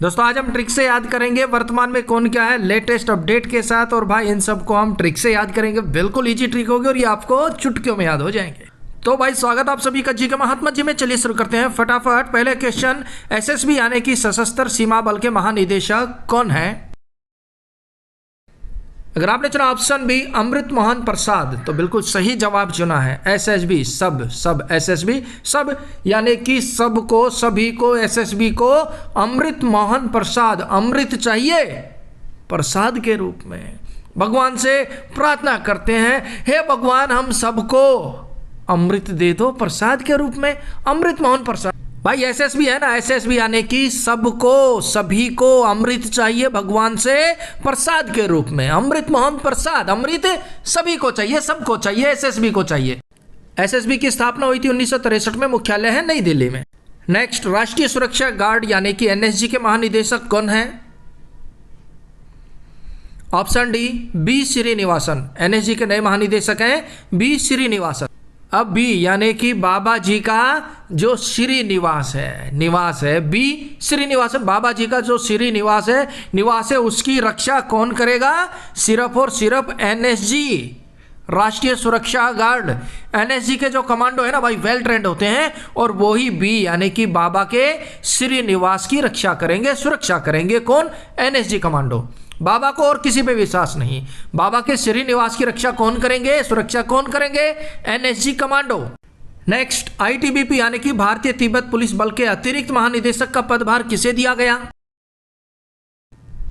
दोस्तों आज हम ट्रिक से याद करेंगे वर्तमान में कौन क्या है लेटेस्ट अपडेट के साथ, और भाई इन सबको हम ट्रिक से याद करेंगे। बिल्कुल इजी ट्रिक होगी और ये आपको चुटकियों में याद हो जाएंगे। तो भाई स्वागत आप सभी का जी के महात्मा जी में। चलिए शुरू करते हैं फटाफट। पहले क्वेश्चन, एसएसबी यानी कि सशस्त्र सीमा बल के महानिदेशक कौन है? अगर आपने चुना ऑप्शन बी अमृत मोहन प्रसाद तो बिल्कुल सही जवाब चुना है। एसएसबी सब एसएसबी सब यानी कि सबको, सभी को, एसएसबी को अमृत मोहन प्रसाद, अमृत चाहिए प्रसाद के रूप में भगवान से प्रार्थना करते हैं, हे भगवान हम सबको अमृत दे दो प्रसाद के रूप में। अमृत मोहन प्रसाद भाई एसएसबी है ना, एसएसबी यानी कि सबको, सभी को अमृत चाहिए भगवान से प्रसाद के रूप में। अमृत मोहन प्रसाद, अमृत सभी को चाहिए, सबको चाहिए, एसएसबी को चाहिए। एसएसबी की स्थापना हुई थी 1963 में, मुख्यालय है नई दिल्ली में। नेक्स्ट, राष्ट्रीय सुरक्षा गार्ड यानी कि एनएसजी के महानिदेशक कौन है? Option D B Srinivasan. NSG के नए महानिदेशक हैं बी श्रीनिवासन। अब बी यानी कि बाबा जी का जो श्रीनिवास है, निवास है, बी श्रीनिवासन, बाबा जी का जो श्रीनिवास है, उसकी रक्षा कौन करेगा? सिर्फ और सिर्फ एनएसजी, राष्ट्रीय सुरक्षा गार्ड। एनएसजी के जो कमांडो है ना भाई, वेल ट्रेंड होते हैं, और वही बी यानी कि बाबा के श्रीनिवास की रक्षा करेंगे, सुरक्षा करेंगे। कौन? NSG commando. बाबा को और किसी पे विश्वास नहीं, बाबा के श्रीनिवास की रक्षा कौन करेंगे, सुरक्षा कौन करेंगे? NSG commando. नेक्स्ट, आईटीबीपी यानी कि भारतीय तिब्बत पुलिस बल के अतिरिक्त महानिदेशक का पदभार किसे दिया गया?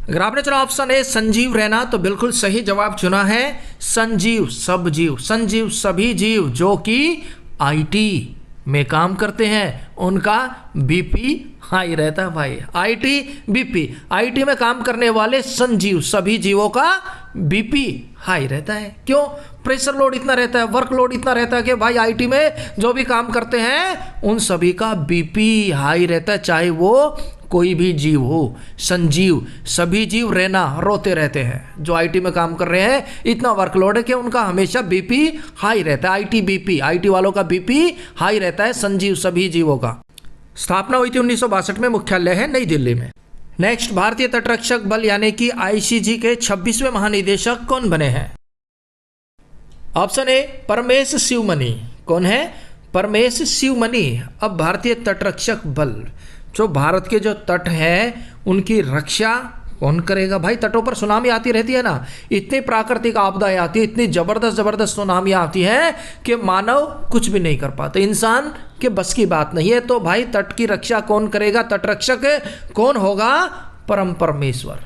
अगर आपने चुना ऑप्शन ए संजीव रैना तो बिल्कुल सही जवाब चुना है संजीव। सब जीव, संजीव सभी जीव जो कि आईटी में काम करते हैं उनका बीपी हाई रहता है भाई। आईटी में काम करने वाले संजीव, सभी जीवों का बीपी हाई रहता है। क्यों? प्रेशर लोड इतना रहता है, वर्क लोड इतना रहता है कि भाई आईटी में जो भी काम करते हैं उन सभी का बीपी हाई रहता है, चाहे वो कोई भी जीव हो। संजीव सभी जीव रहना, रोते रहते हैं। जो आईटी में काम कर रहे हैं इतना वर्कलोड है कि उनका हमेशा बीपी हाई रहता है। आईटी वालों का बीपी हाई रहता है, संजीव सभी जीवों का। स्थापना हुई थी 1962 में, मुख्यालय है नई दिल्ली में। नेक्स्ट, भारतीय तटरक्षक बल यानी कि आईसीजी के 26वें महानिदेशक कौन बने हैं? ऑप्शन ए परमेश शिवमणि। कौन है? परमेश शिवमणि। अब भारतीय तटरक्षक बल, जो भारत के जो तट हैं उनकी रक्षा कौन करेगा? भाई तटों पर सुनामी आती रहती है ना, इतनी प्राकृतिक आपदाएं आती है, इतनी जबरदस्त सुनामियां आती हैं कि मानव कुछ भी नहीं कर पाते, इंसान के बस की बात नहीं है। तो भाई तट की रक्षा कौन करेगा? तटरक्षक कौन होगा? परम परमेश्वर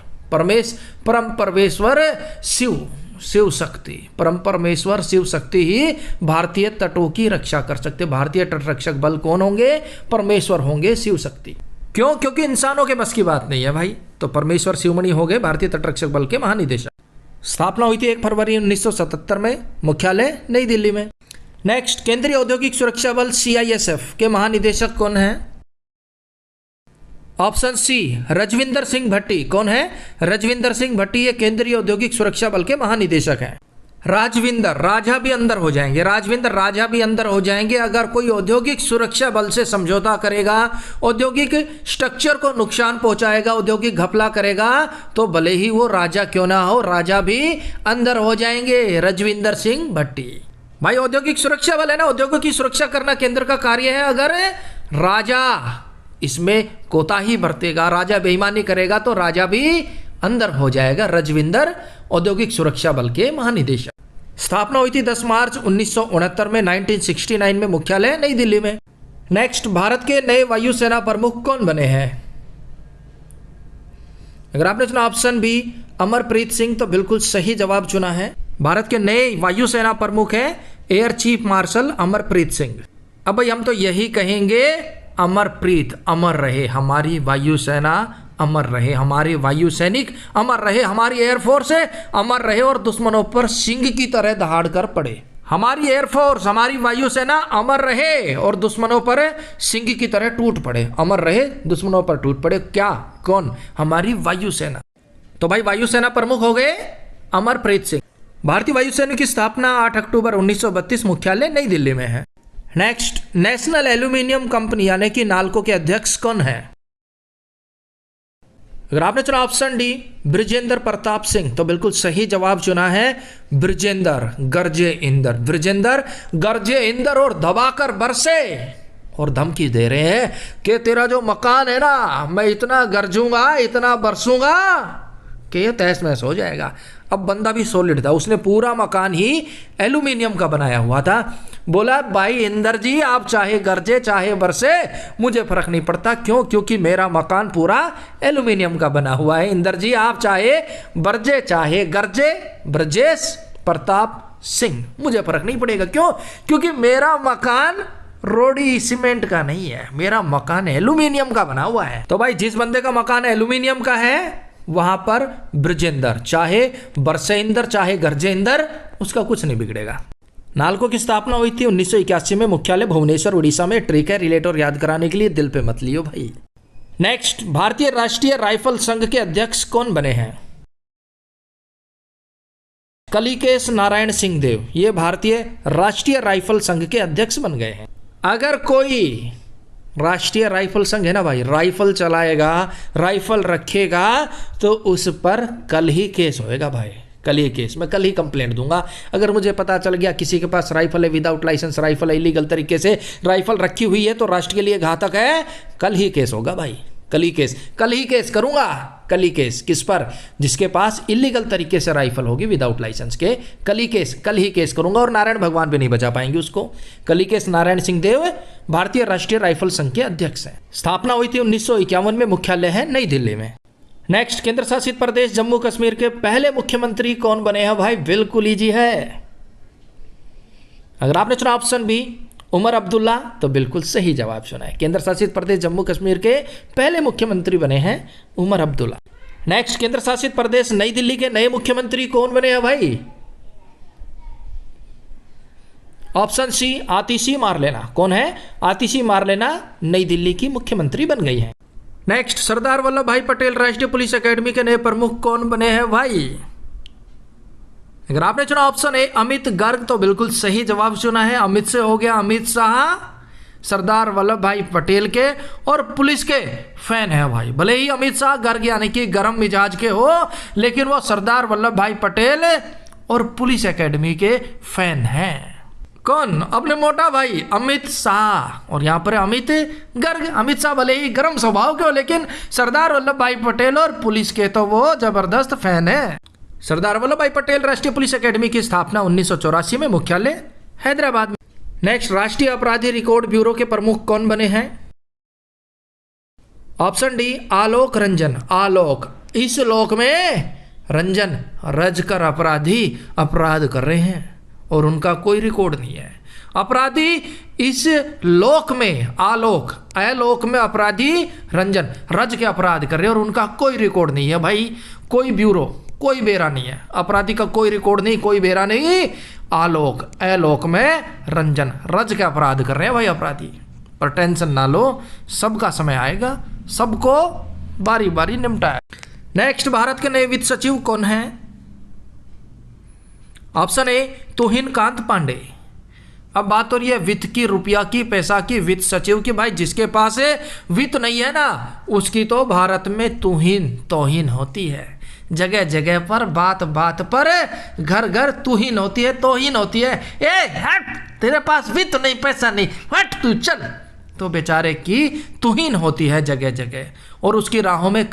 शिव शक्ति, परम परमेश्वर शिव शक्ति ही भारतीय तटों की रक्षा कर सकते। भारतीय तटरक्षक बल कौन होंगे? परमेश्वर होंगे, शिव शक्ति। क्यों? क्योंकि इंसानों के बस की बात नहीं है भाई। तो परमेश्वर शिवमणि हो गए भारतीय तटरक्षक बल के महानिदेशक। स्थापना हुई थी 1 फरवरी 1977 में, मुख्यालय नई दिल्ली में। नेक्स्ट, केंद्रीय औद्योगिक सुरक्षा बल सीआईएसएफ के महानिदेशक कौन है? ऑप्शन सी रजविंदर सिंह भट्टी। कौन है? रजविंदर सिंह भट्टी ये केंद्रीय औद्योगिक सुरक्षा बल के महानिदेशक हैं। राजविंदर, राजा भी अंदर हो जाएंगे, राजविंदर राजा भी अंदर हो जाएंगे। अगर कोई औद्योगिक सुरक्षा बल से समझौता करेगा, औद्योगिक स्ट्रक्चर को नुकसान पहुंचाएगा, औद्योगिक घपला करेगा, तो भले ही वो राजा क्यों ना हो, राजा भी अंदर हो जाएंगे। रजविंदर सिंह भट्टी भाई औद्योगिक सुरक्षा बल है ना, उद्योगों की सुरक्षा करना केंद्र का कार्य है। अगर राजा इसमें कोताही बरतेगा, राजा बेईमानी करेगा, तो राजा भी अंदर हो जाएगा। रजविंदर औद्योगिक सुरक्षा बल के महानिदेशक। स्थापना हुई थी 10 मार्च 1969 में, 1969 में, मुख्यालय नई दिल्ली में। नेक्स्ट, भारत के नए वायुसेना प्रमुख कौन बने हैं? अगर आपने चुना ऑप्शन बी अमरप्रीत सिंह तो बिल्कुल सही जवाब चुना है। भारत के नए वायुसेना प्रमुख हैं air chief marshal Amarpreet Singh. अब भाई हम तो यही कहेंगे, अमरप्रीत, अमर रहे हमारी वायुसेना, अमर रहे हमारे वायु सैनिक, अमर रहे हमारी एयरफोर्स अमर रहे और दुश्मनों पर सिंह की तरह दहाड़ कर पड़े। हमारी एयरफोर्स, हमारी वायुसेना अमर रहे और दुश्मनों पर सिंह की तरह टूट पड़े। अमर रहे, दुश्मनों पर टूट पड़े। क्या? कौन? हमारी वायुसेना। तो भाई वायुसेना प्रमुख हो गए अमरप्रीत सिंह। भारतीय वायुसेना की स्थापना 8 अक्टूबर 1932, मुख्यालय नई दिल्ली में है। नेक्स्ट, नेशनल एल्यूमिनियम कंपनी यानी कि नाल्को के अध्यक्ष कौन है? अगर आपने चुना ऑप्शन डी बृजेंद्र प्रताप सिंह तो बिल्कुल सही जवाब चुना है बृजेंद्र गरजे इंदर। बृजेंद्र गरजे इंदर और दबाकर बरसे और धमकी दे रहे हैं कि तेरा जो मकान है ना, मैं इतना गरजूंगा, इतना बरसूंगा कि ये तहस महस हो जाएगा। अब बंदा भी सॉलिड था, उसने पूरा मकान ही एल्यूमिनियम का बनाया हुआ था। बोला भाई इंदर जी, आप चाहे गरजे चाहे बरसे मुझे फर्क नहीं पड़ता। क्यों? क्योंकि मेरा मकान पूरा एल्यूमिनियम का बना हुआ है। इंदर जी आप चाहे बरजे चाहे गरजे, ब्रजेश प्रताप सिंह, मुझे फर्क नहीं पड़ेगा। क्यों? क्योंकि मेरा मकान रोडी सीमेंट का नहीं है, मेरा मकान एल्यूमिनियम का बना हुआ है। तो भाई जिस बंदे का मकान एल्यूमिनियम का है वहां पर बृजेंद्र चाहे बरसे इंदर चाहे गरजे इंदर, उसका कुछ नहीं बिगड़ेगा। नालको की स्थापना हुई थी 1981 में, मुख्यालय भुवनेश्वर उड़ीसा में। ट्रिक है, रिलेटर याद कराने के लिए, दिल पे मत लियो भाई। नेक्स्ट, भारतीय राष्ट्रीय राइफल संघ के अध्यक्ष कौन बने हैं? कलिकेश नारायण सिंह देव, ये भारतीय राष्ट्रीय राइफल संघ के अध्यक्ष बन गए हैं। अगर कोई राष्ट्रीय राइफल संघ है ना भाई, राइफल चलाएगा, राइफल रखेगा, तो उस पर कल ही केस होएगा भाई, कल ही केस। मैं कल ही कंप्लेंट दूंगा। अगर मुझे पता चल गया किसी के पास राइफल है, विदाउट लाइसेंस राइफल है, इलीगल तरीके से राइफल रखी हुई है, तो राष्ट्र के लिए घातक है, कल ही केस होगा भाई, कल ही केस। कल ही केस करूंगा, कल ही केस। किस पर? जिसके पास इलीगल तरीके से राइफल होगी विदाउट लाइसेंस के, कल ही केस करूंगा। और नारायण भगवान भी नहीं बचा पाएंगे उसको। कल ही केस नारायण सिंह देव भारतीय राष्ट्रीय राइफल संघ के अध्यक्ष हैं। स्थापना हुई थी 1951 में, मुख्यालय है नई दिल्ली में। नेक्स्ट, केंद्र शासित प्रदेश जम्मू कश्मीर के पहले मुख्यमंत्री कौन बने हैं भाई? बिल्कुल ईजी है। अगर आपने चुना ऑप्शन बी उमर अब्दुल्ला तो बिल्कुल सही जवाब चुना है। केंद्र शासित प्रदेश जम्मू कश्मीर के पहले मुख्यमंत्री बने हैं उमर अब्दुल्ला। नेक्स्ट, केंद्र शासित प्रदेश नई दिल्ली के नए मुख्यमंत्री कौन बने हैं भाई? ऑप्शन सी आतिशी मारलेना। कौन है? आतिशी मारलेना नई दिल्ली की मुख्यमंत्री बन गई है। नेक्स्ट, सरदार वल्लभ भाई पटेल राष्ट्रीय पुलिस एकेडमी के नए प्रमुख कौन बने हैं भाई? अगर आपने चुना ऑप्शन ए अमित गर्ग तो बिल्कुल सही जवाब चुना है। अमित से हो गया अमित शाह, सरदार वल्लभ भाई पटेल के और पुलिस के फैन है भाई। भले ही अमित शाह गर्ग यानी कि गर्म मिजाज के हो, लेकिन वो सरदार वल्लभ भाई पटेल और पुलिस एकेडमी के फैन हैं। कौन? अपने मोटा भाई अमित शाह, और यहाँ पर अमित गर्ग। अमित शाह भले ही गर्म स्वभाव के हो, लेकिन सरदार वल्लभ भाई पटेल और पुलिस के तो वो जबरदस्त फैन है। सरदार वल्लभ भाई पटेल राष्ट्रीय पुलिस एकेडमी की स्थापना 1984 में, मुख्यालय हैदराबाद में। नेक्स्ट, राष्ट्रीय अपराधी रिकॉर्ड ब्यूरो के प्रमुख कौन बने हैं? Option D Alok Ranjan. आलोक, इस लोक में रंजन रज कर अपराधी अपराध कर रहे हैं और उनका कोई रिकॉर्ड नहीं है। अपराधी इस लोक में, आलोक अलोक में अपराधी रंजन रज के अपराध कर रहे हैं और उनका कोई रिकॉर्ड नहीं है भाई। कोई ब्यूरो, कोई बेरा नहीं है, अपराधी का कोई रिकॉर्ड नहीं, कोई बेरा नहीं। आलोक अलोक में रंजन रज के अपराध कर रहे हैं भाई अपराधी। पर टेंशन ना लो, सबका समय आएगा, सबको बारी बारी निपटाए। नेक्स्ट, भारत के नए वित्त सचिव कौन है? ऑप्शन ए तुहिन कांत पांडे। अब बात हो रही है वित्त की, रुपया की, पैसा की, वित्त सचिव की। भाई जिसके पास वित्त नहीं है ना, उसकी तो भारत में तौहीन होती है। जगह जगह पर, बात बात पर, घर घर तौहीन होती है, तौहीन होती है। ए हट, तेरे पास वित्त नहीं, पैसा नहीं, हट तू चल। तो बेचारे की तौहीन होती है जगह जगह, और उसकी राहों में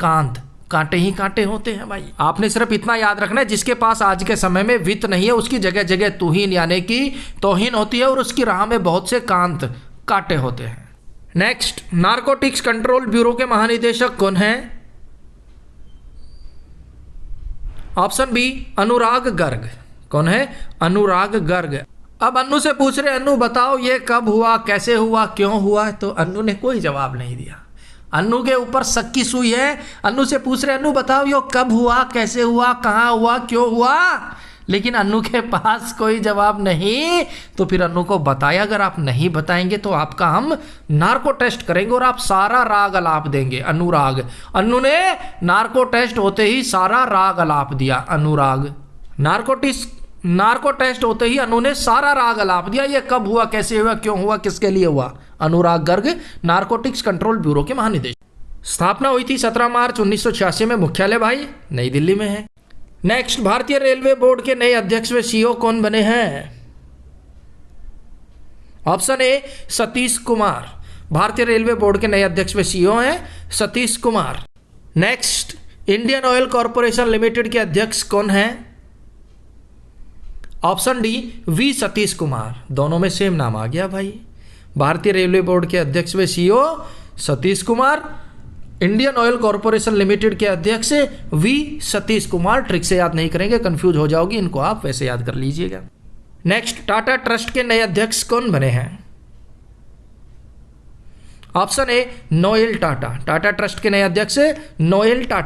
कांटे ही कांटे होते हैं भाई। आपने सिर्फ इतना याद रखना है, जिसके पास आज के समय में वित्त नहीं है, उसकी जगह जगह तौहीन यानी कि तौहीन होती है और उसकी राह में बहुत से कांटे होते हैं। नेक्स्ट, नारकोटिक्स कंट्रोल ब्यूरो के महानिदेशक कौन है? ऑप्शन बी अनुराग गर्ग। कौन है? अनुराग गर्ग। अब अन्नू से पूछ रहे, अन्नू बताओ ये कब हुआ, कैसे हुआ, क्यों हुआ? तो अन्नू ने कोई जवाब नहीं दिया। अन्नू के ऊपर शक की सुई है। अन्नू से पूछ रहे, अन्नू बताओ ये कब हुआ, कैसे हुआ, कहाँ हुआ, क्यों हुआ? लेकिन अन्नू के पास कोई जवाब नहीं। तो फिर अन्नू को बताया, अगर आप नहीं बताएंगे तो आपका हम नार्को टेस्ट करेंगे और आप सारा राग अलाप देंगे। अनुराग, अन्नू ने नार्को टेस्ट होते ही सारा राग अलाप दिया। अनुराग, नार्को टेस्ट होते ही अन्नू ने सारा राग अलाप दिया। ये कब हुआ, कैसे हुआ, क्यों हुआ, किसके लिए हुआ? अनुराग गर्ग, नारकोटिक्स कंट्रोल ब्यूरो के महानिदेशक। स्थापना हुई थी 17 मार्च 1986 में। मुख्यालय भाई नई दिल्ली में है। नेक्स्ट, भारतीय रेलवे बोर्ड के नए अध्यक्ष व सीईओ कौन बने हैं? Option A Satish Kumar. भारतीय रेलवे बोर्ड के नए अध्यक्ष व सीईओ हैं Satish Kumar. Next, Indian Oil Corporation Limited के अध्यक्ष कौन हैं? Option D V Satish Kumar. दोनों में सेम नाम आ गया भाई। भारतीय रेलवे बोर्ड के अध्यक्ष व CEO Satish Kumar, Indian Oil Corporation Limited के अध्यक्ष वी सतीश कुमार। ट्रिक से याद नहीं करेंगे, कंफ्यूज हो जाओगी, इनको आप वैसे याद कर लीजिएगा। नेक्स्ट, टाटा ट्रस्ट के नए अध्यक्ष कौन बने हैं? ऑप्शन ए नोएल टाटा। टाटा ट्रस्ट के नए अध्यक्ष नोएल टाटा।